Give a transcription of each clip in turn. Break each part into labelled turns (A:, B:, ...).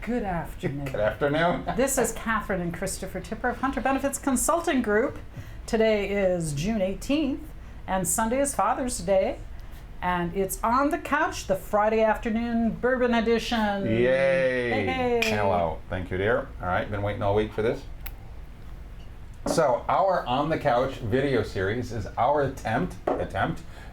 A: Good afternoon.
B: Good afternoon.
A: This is Katherine and Christopher Tipper of Hunter Benefits Consulting Group. Today is June 18th, and Sunday is Father's Day, and it's On the Couch, the Friday afternoon bourbon edition.
B: Yay!
A: Hey.
B: Hello. Thank you, dear. All right, been waiting all week for this. So, our On the Couch video series is our attempt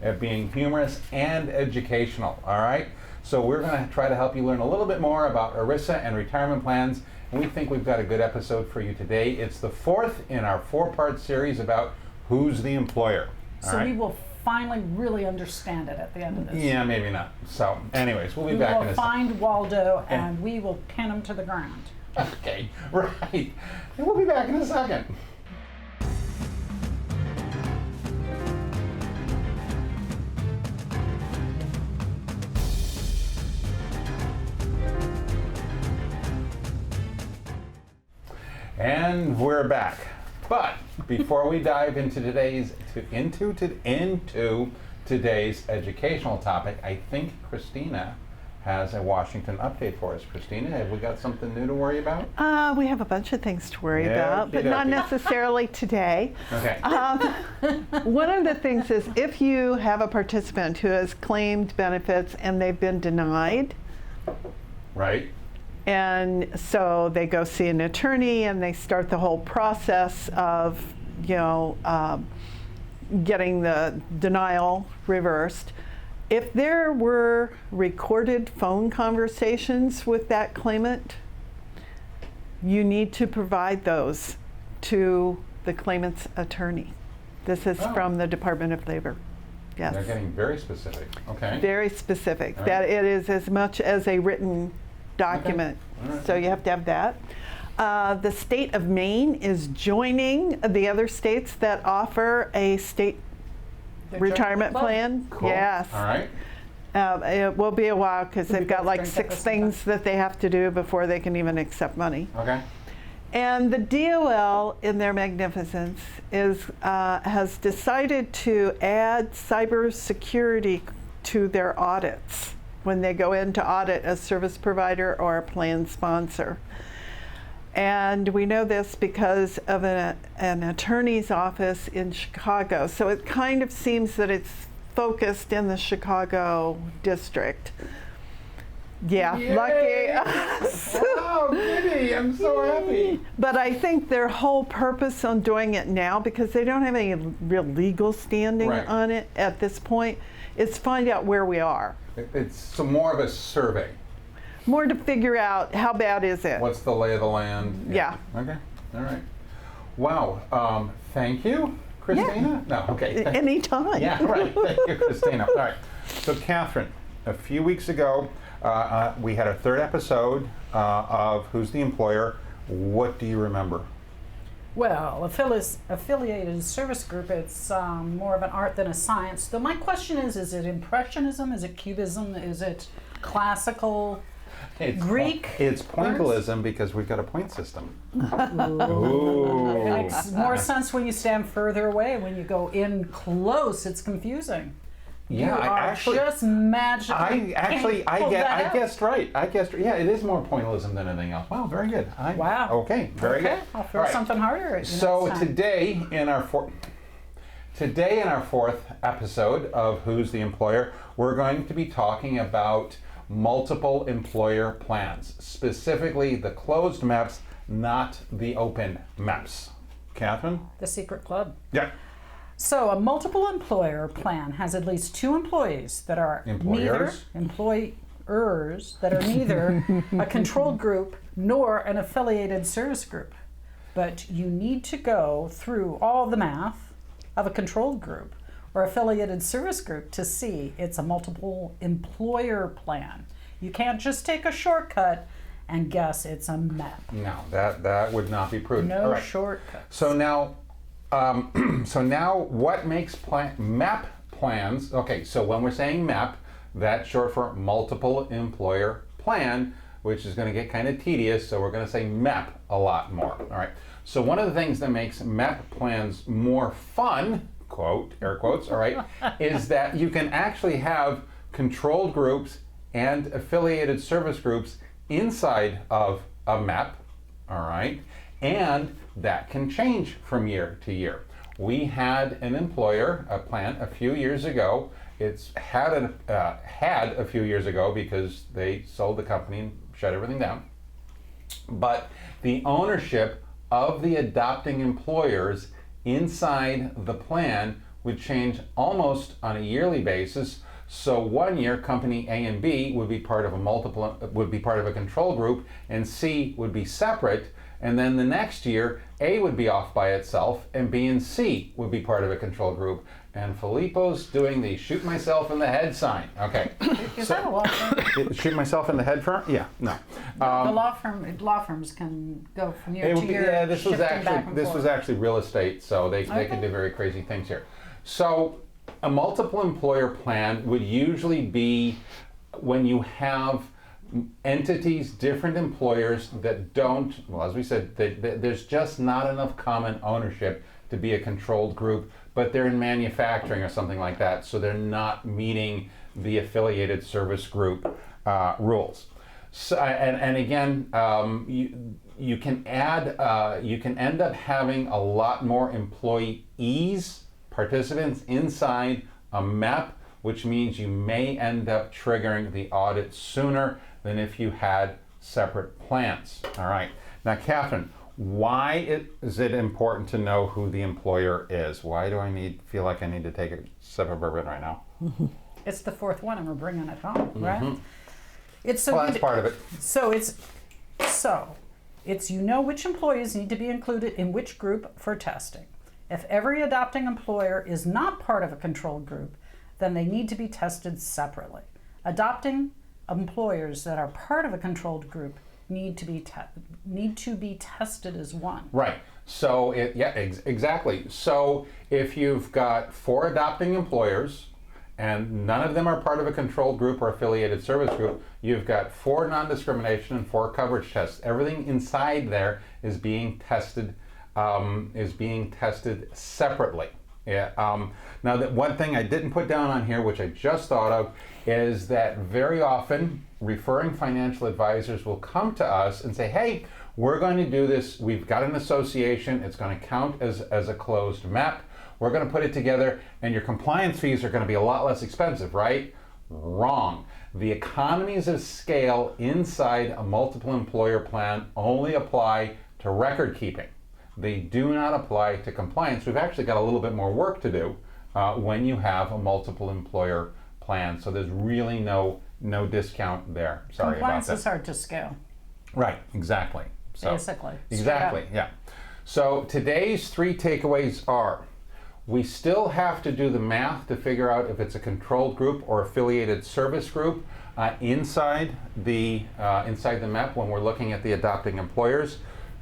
B: at being humorous and educational, all right? So we're going to try to help you learn a little bit more about ERISA and retirement plans, and we think we've got a good episode for you today. It's the fourth in our four-part series about who's the employer.
A: So we will finally really understand it at the end of this.
B: Yeah, maybe not. So anyways, we'll be back in a
A: We will find Waldo and we will pin him to the ground.
B: Okay, right. And we'll be back in a second. And we're back. But before we dive into today's educational topic, I think Kristina has a Washington update for us. Kristina, have we got something new to worry about?
C: We have a bunch of things to worry about, but not necessarily today.
B: Okay.
C: One of the things is if you have a participant who has claimed benefits and they've been denied,
B: right.
C: And so they go see an attorney and they start the whole process of, getting the denial reversed. If there were recorded phone conversations with that claimant, you need to provide those to the claimant's attorney. This is from the Department of Labor. Yes.
B: They're getting very specific. Okay.
C: Very specific.
B: Right.
C: That it is as much as a written document.
B: Okay. Right.
C: So you have to have that. The state of Maine is joining the other states that offer a state retirement plan.
B: Cool.
C: Yes.
B: All right.
C: It will be a while because they've got like 6 things
A: sometime.
C: that they have to do before they can even accept money.
B: Okay.
C: And the DOL, in their magnificence, has decided to add cybersecurity to their audits when they go in to audit a service provider or a plan sponsor. And we know this because of an attorney's office in Chicago. So it kind of seems that it's focused in the Chicago district. Yeah,
B: Yay!
C: lucky us.
B: Wow, giddy, I'm so happy.
C: But I think their whole purpose on doing it now, because they don't have any real legal standing on it at this point, is find out where we are.
B: It's more of a survey.
C: More to figure out how bad is it.
B: What's the lay of the land?
C: Yeah.
B: Okay. All right. Wow. Thank you, Kristina. No. Okay.
C: Anytime.
B: Yeah. Right. Thank you, Kristina. All right. So, Katherine, a few weeks ago, we had our third episode of Who's the Employer. What do you remember?
A: Well, affiliated service group, it's more of an art than a science. So my question is it Impressionism? Is it Cubism? Is it classical? Greek?
B: It's pointillism because we've got a point system.
A: Ooh. It makes more sense when you stand further away. When you go in close, it's confusing.
B: Yeah,
A: I just magically.
B: I guessed right. Yeah, it is more pointillism than anything else. Wow, very good.
A: Wow.
B: Okay, very good.
A: I'll throw something harder at you.
B: So
A: next time.
B: today in our fourth episode of Who's the Employer, we're going to be talking about multiple employer plans, specifically the closed MEPs, not the open MEPs. Katherine?
A: The secret club.
B: Yeah.
A: So a multiple employer plan has at least 2 employees that are neither a controlled group nor an affiliated service group. But you need to go through all the math of a controlled group or affiliated service group to see it's a multiple employer plan. You can't just take a shortcut and guess it's a MEP.
B: No, that would not be prudent.
A: No shortcut.
B: So now, what makes MEP plans? Okay, so when we're saying MEP, that's short for multiple employer plan, which is going to get kind of tedious. So we're going to say MEP a lot more. All right. So one of the things that makes MEP plans more fun, quote, air quotes, all right, is that you can actually have controlled groups and affiliated service groups inside of a MEP, all right, and that can change from year to year. We had an employer, a plant, a few years ago. It's had a few years ago because they sold the company and shut everything down. But the ownership of the adopting employers inside the plan would change almost on a yearly basis. So 1 year, company A and B would be part of a control group, and C would be separate. And then the next year, A would be off by itself, and B and C would be part of a control group. And Filippo's doing the shoot myself in the head sign. Okay.
A: Is that a law firm?
B: Shoot myself in the head firm? Yeah, no.
A: The law firms can go from year to year.
B: Yeah, this was
A: shifting back and forth.
B: actually real estate, so they can do very crazy things here. So a multiple employer plan would usually be when you have entities, different employers that don't, well, as we said, there's just not enough common ownership to be a controlled group, but they're in manufacturing or something like that, so they're not meeting the affiliated service group rules. So, and again, you can end up having a lot more employees, participants inside a MEP, which means you may end up triggering the audit sooner than if you had separate plans. All right. Now, Catherine, why is it important to know who the employer is? Why do I feel like I need to take a sip of bourbon right now?
A: It's the fourth one, and we're bringing it home, right? It's so
B: well, that's part of it.
A: So it's you know which employees need to be included in which group for testing. If every adopting employer is not part of a controlled group, then they need to be tested separately. Adopting employers that are part of a controlled group need to be tested as one.
B: Right. So exactly. So if you've got 4 adopting employers and none of them are part of a controlled group or affiliated service group, you've got 4 non-discrimination and 4 coverage tests. Everything inside there is being tested separately. Yeah. Now, that one thing I didn't put down on here, which I just thought of, is that very often referring financial advisors will come to us and say, hey, we're going to do this. We've got an association. It's going to count as a closed MEP. We're going to put it together, and your compliance fees are going to be a lot less expensive, right? Wrong. The economies of scale inside a multiple employer plan only apply to record keeping. They do not apply to compliance. We've actually got a little bit more work to do when you have a multiple employer plan. So there's really no discount there. Sorry about that.
A: Compliance is hard to scale.
B: Right, exactly. So,
A: basically.
B: Exactly, yeah. So today's 3 takeaways are: we still have to do the math to figure out if it's a controlled group or affiliated service group inside the MEP when we're looking at the adopting employers.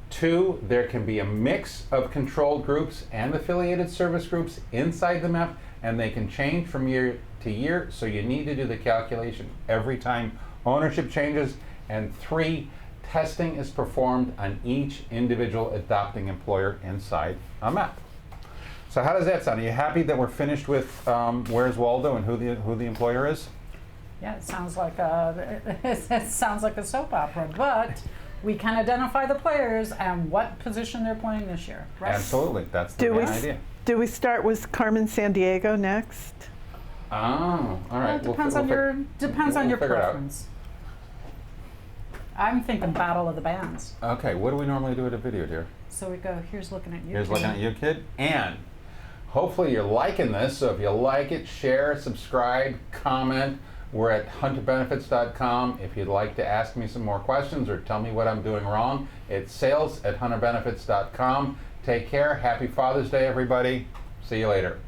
B: 2, there can be a mix of controlled groups and affiliated service groups inside the MEP, and they can change from year to year, so you need to do the calculation every time ownership changes. And 3, testing is performed on each individual adopting employer inside a MEP. So how does that sound? Are you happy that we're finished with Where's Waldo and who the employer is?
A: Yeah, it sounds like a soap opera, but we can identify the players and what position they're playing this year, right?
B: Absolutely, that's the main idea.
C: Do we start with Carmen Sandiego next?
B: Oh, all right.
A: Well, it depends on your preference. I'm thinking Battle of the Bands.
B: Okay, what do we normally do at a video, dear?
A: So we go, here's looking at you.
B: Here's looking at you, kid. And hopefully you're liking this, so if you like it, share, subscribe, comment. We're at hunterbenefits.com. If you'd like to ask me some more questions or tell me what I'm doing wrong, it's sales@hunterbenefits.com. Take care. Happy Father's Day, everybody. See you later.